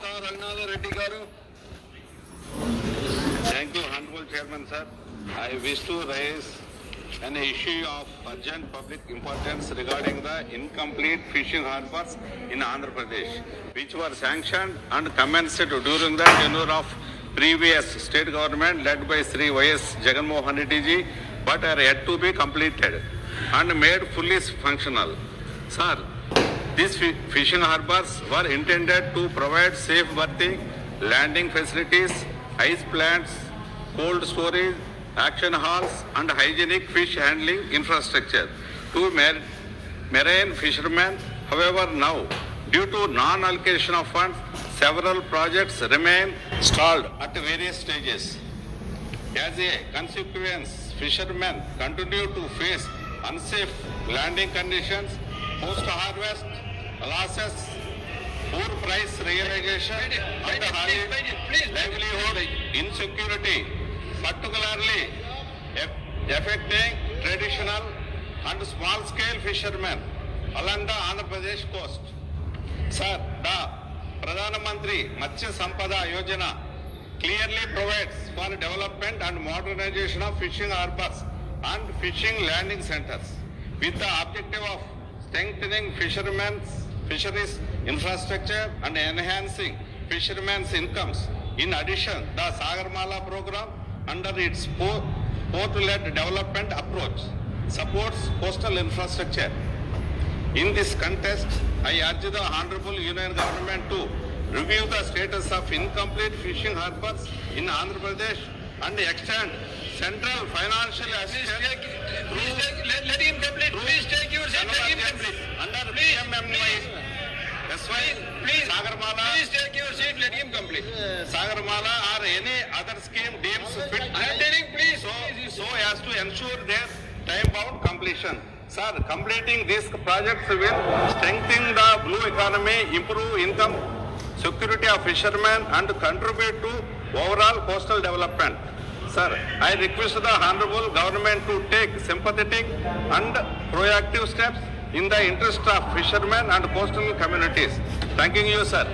Mehta Raghunatha Reddy garu. Thank you, Honorable Chairman, sir. I wish to raise an issue of urgent public importance regarding the incomplete fishing harbors in Andhra Pradesh, which were sanctioned and commenced during the tenure of previous state government led by Sri Y.S. Jaganmohan Reddy ji, but are yet to be completed and made fully functional. Sir, these fishing harbors were intended to provide safe berthing, landing facilities, ice plants, cold storage, action halls and hygienic fish handling infrastructure to marine fishermen. However, now, due to non-allocation of funds, several projects remain stalled at various stages. As a consequence, fishermen continue to face unsafe landing conditions, post-harvest losses, poor price realization, and livelihood insecurity, particularly affecting traditional and small-scale fishermen along the Andhra Pradesh coast. Sir, the Pradhan Mantri Matsya Sampada Yojana clearly provides for development and modernization of fishing harbors and fishing landing centers with the objective of strengthening fisheries infrastructure and enhancing fishermen's incomes. In addition, the Sagarmala program under its port-led development approach supports coastal infrastructure. In this context, I urge the Honorable Union Government to review the status of incomplete fishing harbors in Andhra Pradesh and extend central financial assistance Let him complete. Please take your seat. Let him complete. Under PMMY. That's why Sagarmala. Please take your seat. Let him complete. Sagarmala or any other scheme deems fit. I am telling, please. So as to ensure their time-bound completion. Sir, completing these projects will strengthen the blue economy, improve income security of fishermen and contribute to overall coastal development. Sir, I request the Honorable Government to take sympathetic and proactive steps in the interest of fishermen and coastal communities. Thanking you, sir.